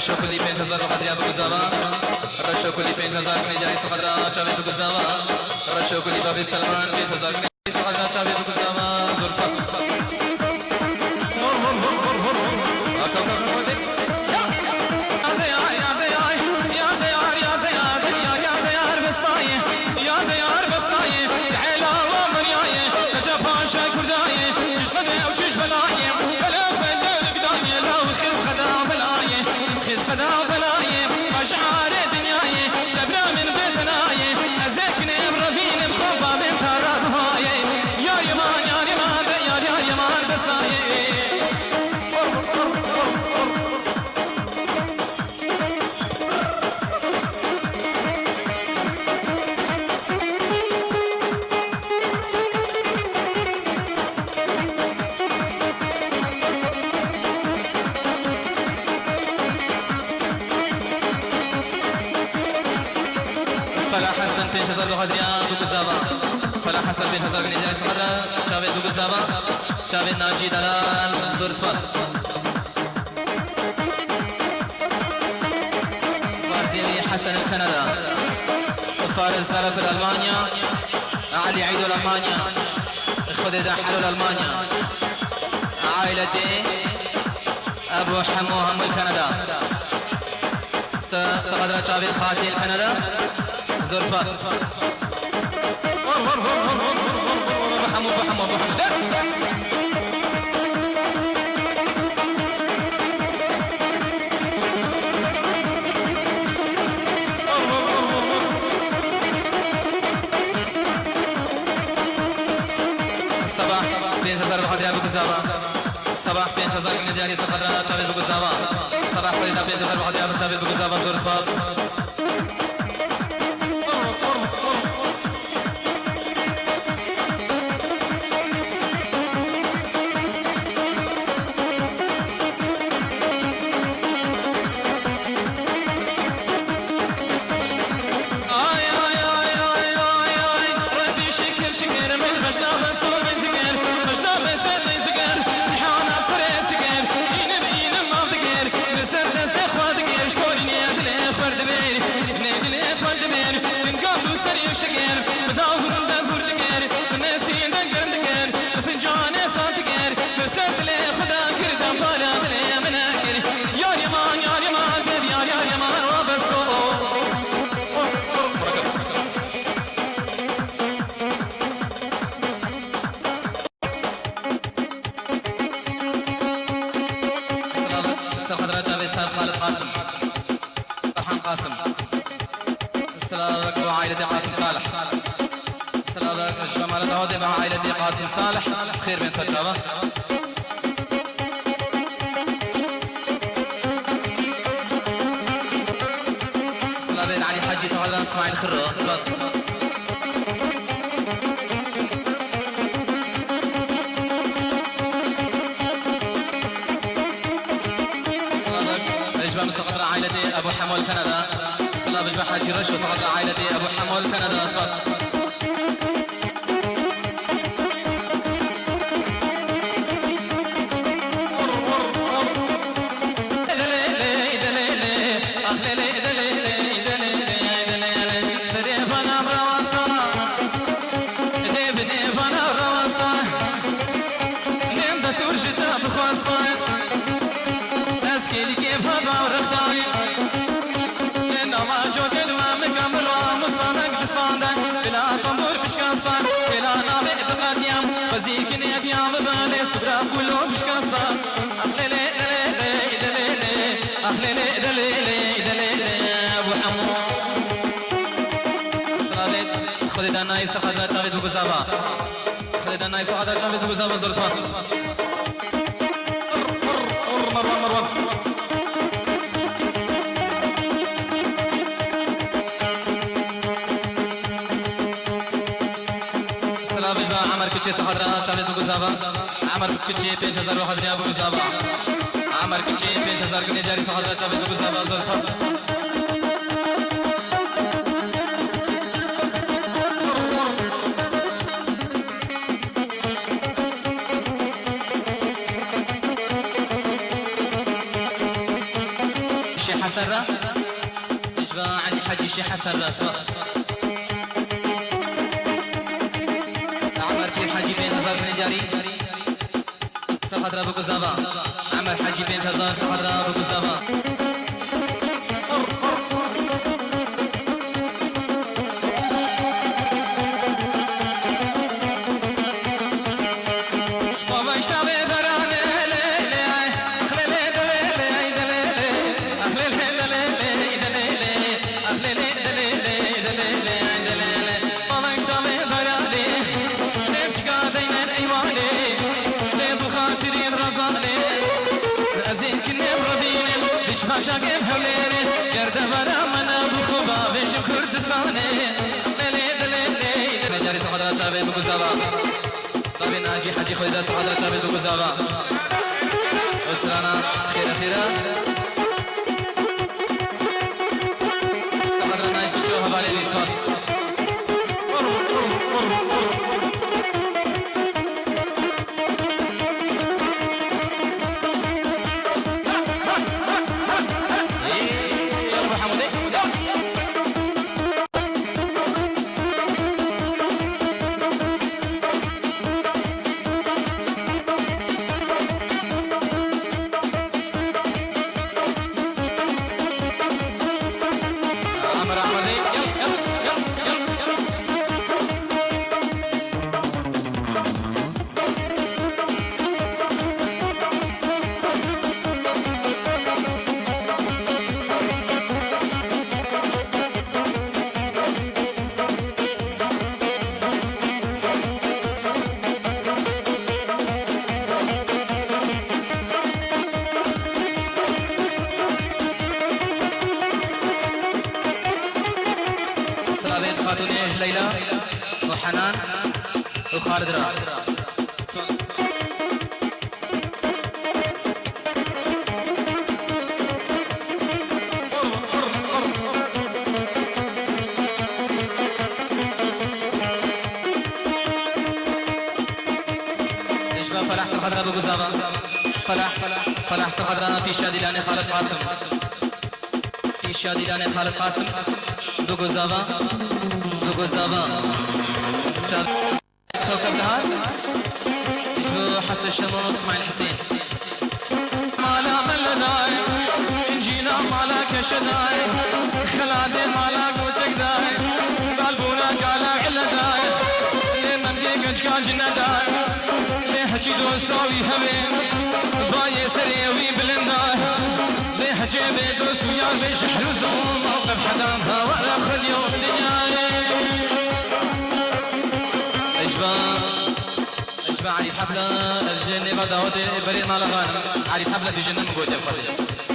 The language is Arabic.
رشو كلي 5000 بقدر ابو زمان رشو كلي 5000 من جاي صدرا چاوي ابو زمان رشو كلي بابي سلمان 5000 من جاي صدرا چاوي ابو زمان زور ساس حسن بقدريان بوكزابا فلا حسن 5000 من جاي صدرا چاوي بوكزابا چاوي ناجي دلال زور سپاس فارزيني حسن الكندا فارس طرف المانيا علي عيد المانيا خديده حلو المانيا عائلتي ابو حمو هم الكندا صدرا چاوي خاتي الكندا زور سپاس بحمو صباح 5000 بقدر ابو زابا صباح 5000 من دياري صدرا چاوي ابو زابا صباح 5000 بقدر ابو چاوي ابو زابا زور سپاس خالد قاسم فرحان قاسم السلام عليكم وعائلة قاسم صالح السلام عليكم شمال داودي مع عائلة قاسم صالح خير من سجابة السلام عليكم علي حجي صالح اسماعيل خرو مستقر عائلتي ابو حمول كندا السلام بجمع حاجي رش وصقر عائلتي ابو حمول كندا اسباس خديت النايف سقطت تابي دوغزابا خديت النايف سقطت تابي دوغزابا زور سباس مروان السلام بجبا عمر كتشي سقطت تابي دوغزابا عمر كتشي 5000 واحد ريال دوغزابا عمر كتشي 5000 جنيه جاري سقطت تابي دوغزابا زور سباس شي حسن را اجبا علي حجي شي حسن را سواس عمر كيف حجي 5000 من جاري صفحة رابو كزابا عمر حجي 5000 صفحة رابو كزابا شاقب حوليني قرد برا منا بخوبا بيجم كردستاني ليلي دليلي نجاري صحدا شابي بقزابا طبي ناجي حجي خويدا صحدا شابي بقزابا أسترانا خيرا خيرا صحدا نايف بجو هبالي ليسواس خاتونيج ليلى وحنان وخالد را إشباه فلاح سرخدرا بقزابة فلاح سرخدرا في شادي لاني خالد قاسم في شادي لاني خالد قاسم بقزابة شاد كوكب دهار يشبه حسن الشموس اسماعيل حسين مالا ملداي انجينا مالا كشداي خلادي مالا قوتك داي قلبونا قالا علداي لمن قيقج قاج نداي لحجي دوستاوي همين باي سريوي بلنداي لحجي بيدوست ويا بيشحر وزوم موقف حدامها وعلى خليوم دنياي اشبع علي حفلة الجنة بدأت بريد مال غانم علي حفلة بجنة مقود يا